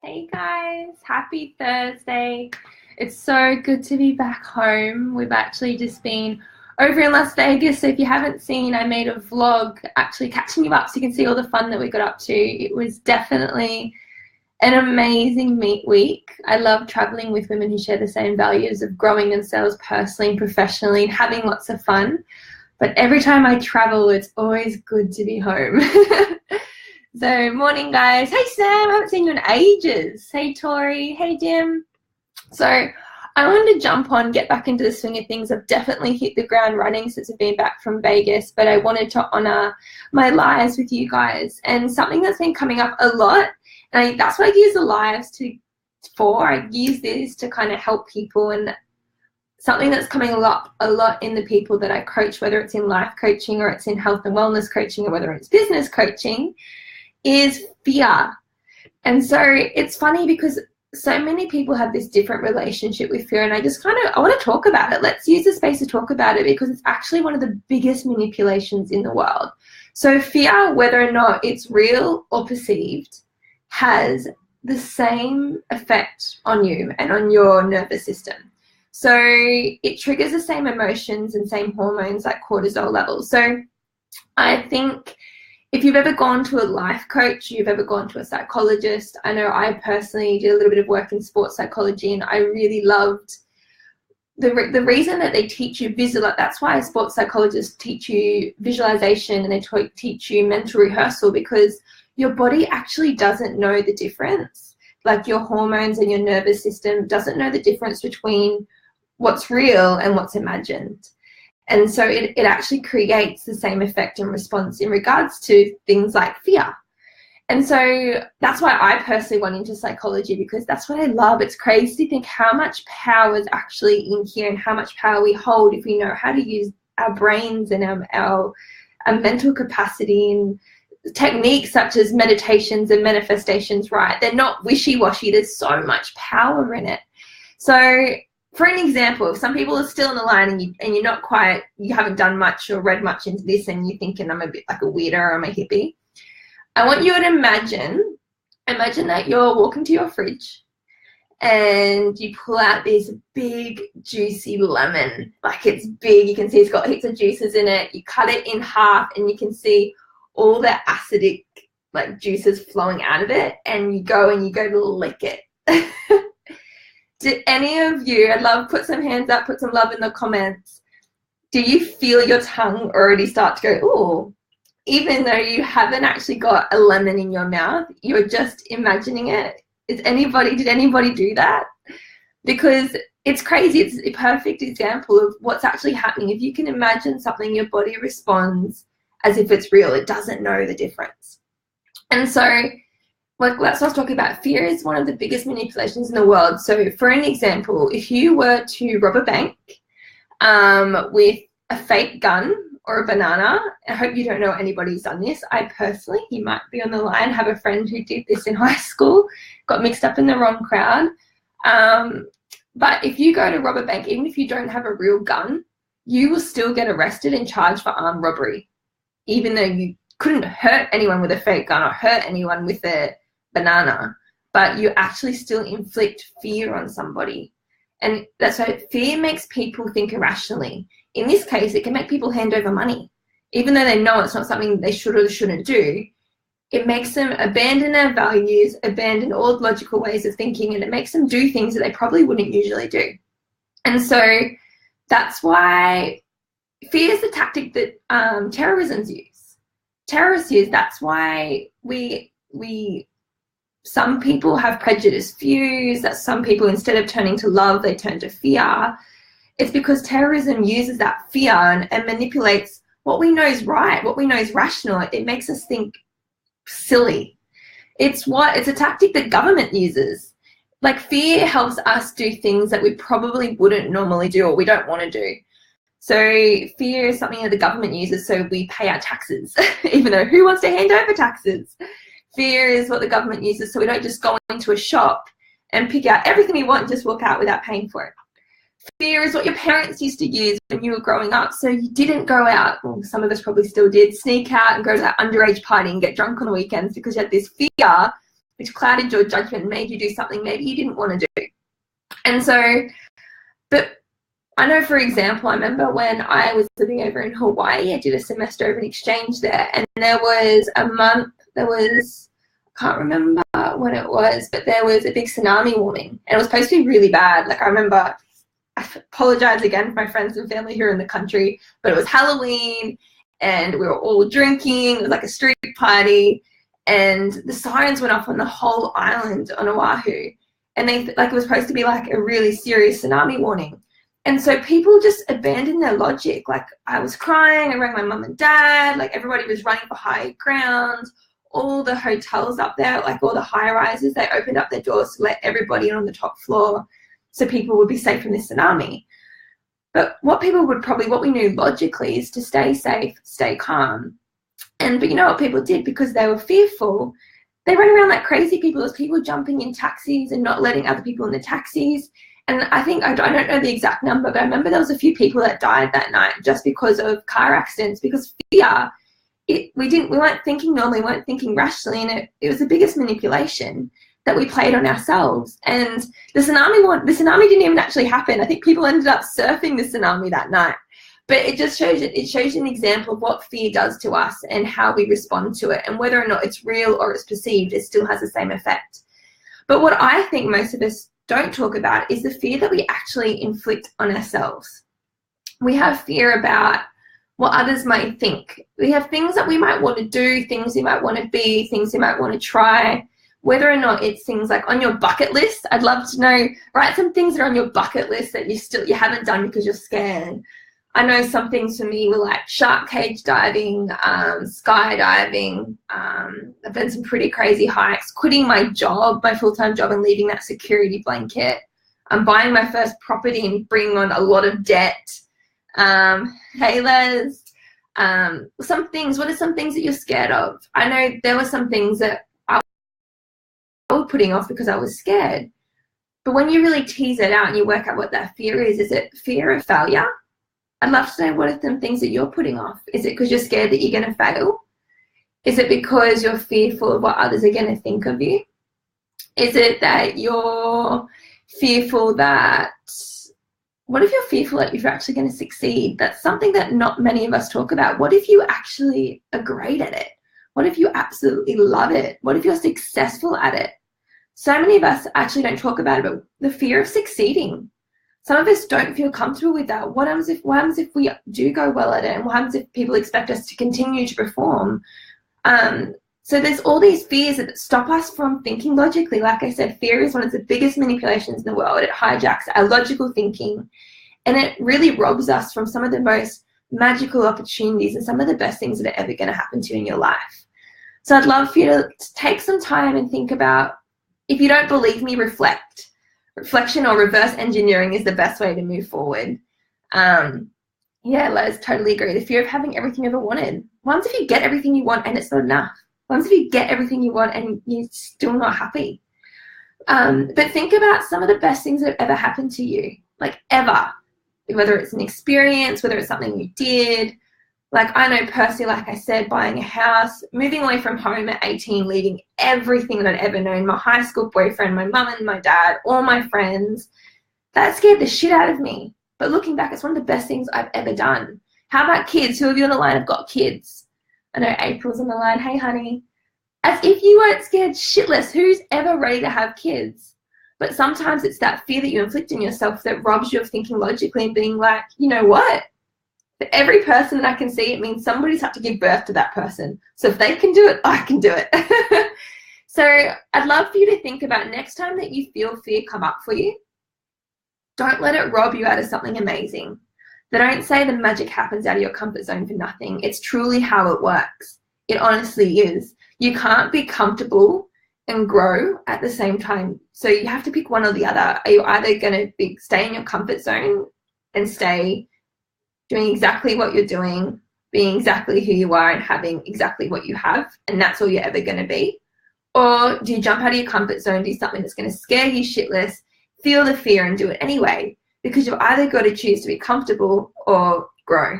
Hey guys, happy Thursday. It's so good to be back home. We've actually just been over in Las Vegas, so if you haven't seen, I made a vlog actually catching you up so you can see all the fun that we got up to. It was definitely an amazing meet week. I love traveling with women who share the same values of growing themselves personally and professionally and having lots of fun. But every time I travel, it's always good to be home. So, morning guys. Hey Sam, I haven't seen you in ages. Hey Tori, hey Dim. So, I wanted to jump on, get back into the swing of things. I've definitely hit the ground running since I've been back from Vegas, but I wanted to honor my lives with you guys. And something that's been coming up a lot, and that's what I use the lives for. I use this to kind of help people, and something that's coming a lot in the people that I coach, whether it's in life coaching or it's in health and wellness coaching or whether it's business coaching, is fear. And so it's funny because so many people have this different relationship with fear, and I want to talk about it. Let's use the space to talk about it because it's actually one of the biggest manipulations in the world. So fear, whether or not it's real or perceived, has the same effect on you and on your nervous system. So it triggers the same emotions and same hormones like cortisol levels. So I think if you've ever gone to a life coach, you've ever gone to a psychologist, I know I personally did a little bit of work in sports psychology, and I really loved the reason that they teach you that's why sports psychologists teach you visualization and they teach you mental rehearsal, because your body actually doesn't know the difference. Like your hormones and your nervous system doesn't know the difference between what's real and what's imagined. And so it actually creates the same effect and response in regards to things like fear. And so that's why I personally went into psychology, because that's what I love. It's crazy to think how much power is actually in here and how much power we hold if we know how to use our brains and our mental capacity, and techniques such as meditations and manifestations, right? They're not wishy-washy. There's so much power in it. So for an example, if some people are still in the line and you haven't done much or read much into this and you're thinking I'm a bit like a weirdo or I'm a hippie, I want you to imagine that you're walking to your fridge and you pull out this big juicy lemon. Like it's big, you can see it's got heaps of juices in it. You cut it in half and you can see all the acidic like juices flowing out of it, and you go to lick it. Did any of you, I'd love, put some hands up, put some love in the comments. Do you feel your tongue already start to go, ooh, even though you haven't actually got a lemon in your mouth, you're just imagining it? Did anybody do that? Because it's crazy. It's a perfect example of what's actually happening. If you can imagine something, your body responds as if it's real. It doesn't know the difference. And so that's what I was talking about. Fear is one of the biggest manipulations in the world. So for an example, if you were to rob a bank with a fake gun or a banana, I hope you don't know anybody who's done this. I personally, you might be on the line, have a friend who did this in high school, got mixed up in the wrong crowd. But if you go to rob a bank, even if you don't have a real gun, you will still get arrested and charged for armed robbery, even though you couldn't hurt anyone with a fake gun or hurt anyone with a banana, but you actually still inflict fear on somebody. And that's why fear makes people think irrationally. In this case, it can make people hand over money, even though they know it's not something they should or shouldn't do. It makes them abandon their values, abandon all logical ways of thinking, and it makes them do things that they probably wouldn't usually do. And so that's why fear is the tactic that terrorism use. Terrorists use. That's why some people have prejudiced views, that some people, instead of turning to love, they turn to fear. It's because terrorism uses that fear and manipulates what we know is right, what we know is rational. It makes us think silly. It's a tactic that government uses. Like fear helps us do things that we probably wouldn't normally do or we don't want to do. So fear is something that the government uses so we pay our taxes, even though who wants to hand over taxes? Fear is what the government uses so we don't just go into a shop and pick out everything we want and just walk out without paying for it. Fear is what your parents used to use when you were growing up, so you didn't go out, well, some of us probably still did, sneak out and go to that underage party and get drunk on the weekends because you had this fear which clouded your judgment, made you do something maybe you didn't want to do. And so, but I know, for example, I remember when I was living over in Hawaii, I did a semester over an exchange there, and there was a month, I can't remember when it was, but there was a big tsunami warning, and it was supposed to be really bad. Like, I remember, I apologize again for my friends and family here in the country, but it was Halloween, and we were all drinking. It was like a street party, and the sirens went off on the whole island on Oahu, and it was supposed to be like a really serious tsunami warning. And so people just abandoned their logic. Like, I was crying, I rang my mum and dad, like everybody was running for high ground. All the hotels up there, like all the high rises, they opened up their doors to let everybody in on the top floor so people would be safe from this tsunami. But what we knew logically is to stay safe, stay calm. But you know what people did? Because they were fearful, they ran around like crazy people. There was people jumping in taxis and not letting other people in the taxis. And I think, I don't know the exact number, but I remember there was a few people that died that night just because of car accidents, because fear, we weren't thinking normally, we weren't thinking rationally, and it was the biggest manipulation that we played on ourselves. And the tsunami didn't even actually happen. I think people ended up surfing the tsunami that night. But it just shows you an example of what fear does to us and how we respond to it, and whether or not it's real or it's perceived, it still has the same effect. But what I think most of us don't talk about is the fear that we actually inflict on ourselves. We have fear about what others might think. We have things that we might want to do, things we might want to be, things we might want to try, whether or not it's things like on your bucket list. I'd love to know, write some things that are on your bucket list that you haven't done because you're scared. I know some things for me were like shark cage diving, skydiving. I've done some pretty crazy hikes, quitting my job, my full-time job, and leaving that security blanket. I'm buying my first property and bringing on a lot of debt. Hey, Les. Some things, what are some things that you're scared of? I know there were some things that I was putting off because I was scared. But when you really tease it out and you work out what that fear is it fear of failure? I'd love to know, what are some things that you're putting off? Is it because you're scared that you're going to fail? Is it because you're fearful of what others are going to think of you? Is it that you're fearful that, what if you're fearful that you're actually going to succeed? That's something that not many of us talk about. What if you actually are great at it? What if you absolutely love it? What if you're successful at it? So many of us actually don't talk about it, but the fear of succeeding. Some of us don't feel comfortable with that. What happens if we do go well at it? And what happens if people expect us to continue to perform? So there's all these fears that stop us from thinking logically. Like I said, fear is one of the biggest manipulations in the world. It hijacks our logical thinking, and it really robs us from some of the most magical opportunities and some of the best things that are ever going to happen to you in your life. So I'd love for you to take some time and think about, if you don't believe me, reflect. Reflection or reverse engineering is the best way to move forward. Yeah, Les, totally agree. The fear of having everything you ever wanted. What if you get everything you want and it's not enough? What if you get everything you want and you're still not happy? But think about some of the best things that have ever happened to you, like ever. Whether it's an experience, whether it's something you did. Like, I know personally, like I said, buying a house, moving away from home at 18, leaving everything that I'd ever known, my high school boyfriend, my mum and my dad, all my friends, that scared the shit out of me. But looking back, it's one of the best things I've ever done. How about kids? Who of you on the line have got kids? I know April's on the line. Hey, honey. As if you weren't scared shitless. Who's ever ready to have kids? But sometimes it's that fear that you inflict on yourself that robs you of thinking logically and being like, you know what? For every person that I can see, it means somebody's had to give birth to that person. So if they can do it, I can do it. So I'd love for you to think about, next time that you feel fear come up for you, don't let it rob you out of something amazing. They don't say the magic happens out of your comfort zone for nothing. It's truly how it works. It honestly is. You can't be comfortable and grow at the same time. So you have to pick one or the other. Are you either going to stay in your comfort zone and stay doing exactly what you're doing, being exactly who you are and having exactly what you have, and that's all you're ever going to be? Or do you jump out of your comfort zone, do something that's going to scare you shitless, feel the fear and do it anyway? Because you've either got to choose to be comfortable or grow.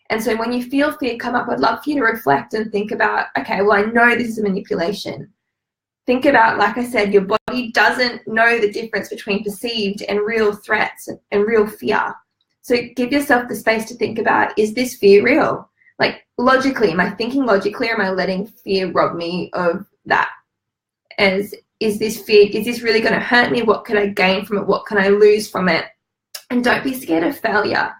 And so when you feel fear come up, I'd love for you to reflect and think about, okay, well, I know this is a manipulation. Think about, like I said, your body doesn't know the difference between perceived and real threats and real fear. So give yourself the space to think about, is this fear real? Like, logically, am I thinking logically, or am I letting fear rob me of that? Is this fear, is this really going to hurt me? What could I gain from it? What can I lose from it? And don't be scared of failure.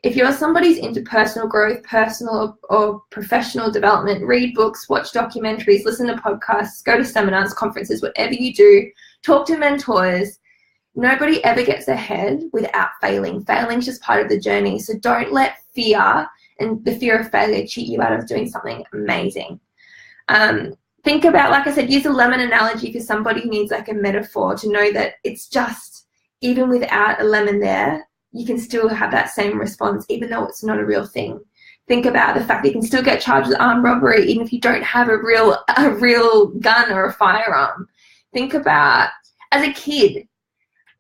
If you're somebody who's into personal growth, personal or professional development, read books, watch documentaries, listen to podcasts, go to seminars, conferences, whatever you do, talk to mentors. Nobody ever gets ahead without failing. Failing is just part of the journey. So don't let fear and the fear of failure cheat you out of doing something amazing. Think about, like I said, use a lemon analogy for somebody who needs like a metaphor to know that it's just, even without a lemon there, you can still have that same response, even though it's not a real thing. Think about the fact that you can still get charged with armed robbery even if you don't have a real gun or a firearm. Think about, as a kid,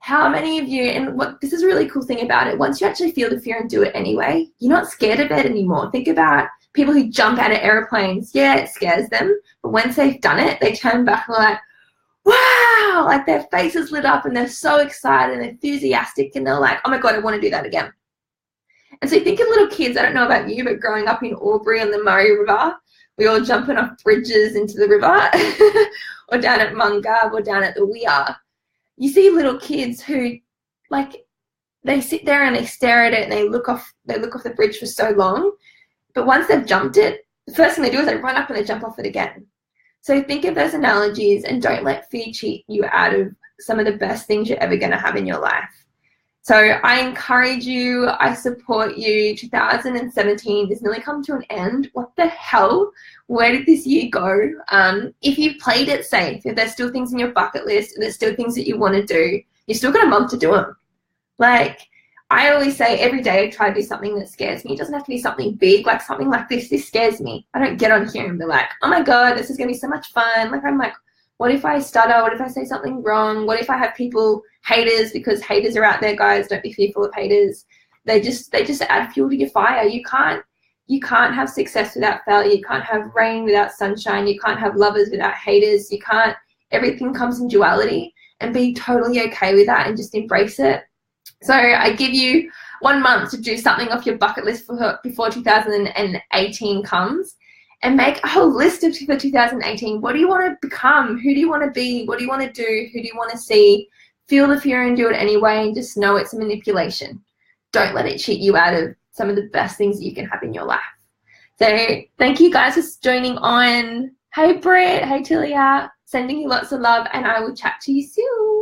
how many of you, and what this is a really cool thing about it, once you actually feel the fear and do it anyway, you're not scared of it anymore. Think about people who jump out of airplanes. Yeah, it scares them, but once they've done it, they turn back and they're like, wow, like their faces lit up and they're so excited and enthusiastic, and they're like, oh my God, I want to do that again. And so think of little kids, I don't know about you, but growing up in Albury on the Murray River, we all jumping off bridges into the river or down at Mungab or down at the Weir. You see little kids who, like, they sit there and they stare at it and they look off the bridge for so long, but once they've jumped it, the first thing they do is they run up and they jump off it again. So think of those analogies and don't let fear cheat you out of some of the best things you're ever going to have in your life. So I encourage you, I support you. 2017 has nearly come to an end. What the hell? Where did this year go? If you played it safe, if there's still things in your bucket list, and there's still things that you want to do, you still got a month to do them. Like, I always say every day I try to do something that scares me. It doesn't have to be something big, like something like this. This scares me. I don't get on here and be like, oh my God, this is going to be so much fun. Like, I'm like, what if I stutter? What if I say something wrong? What if I have people, haters, because haters are out there, guys. Don't be fearful of haters. They just add fuel to your fire. You can't have success without failure. You can't have rain without sunshine. You can't have lovers without haters. Everything comes in duality, and be totally okay with that and just embrace it. So I give you 1 month to do something off your bucket list before 2018 comes, and make a whole list of for 2018. What do you want to become? Who do you want to be? What do you want to do? Who do you want to see? Feel the fear and do it anyway, and just know it's a manipulation. Don't let it cheat you out of some of the best things that you can have in your life. So thank you guys for joining on. Hey Brett, hey Tilia, sending you lots of love, and I will chat to you soon.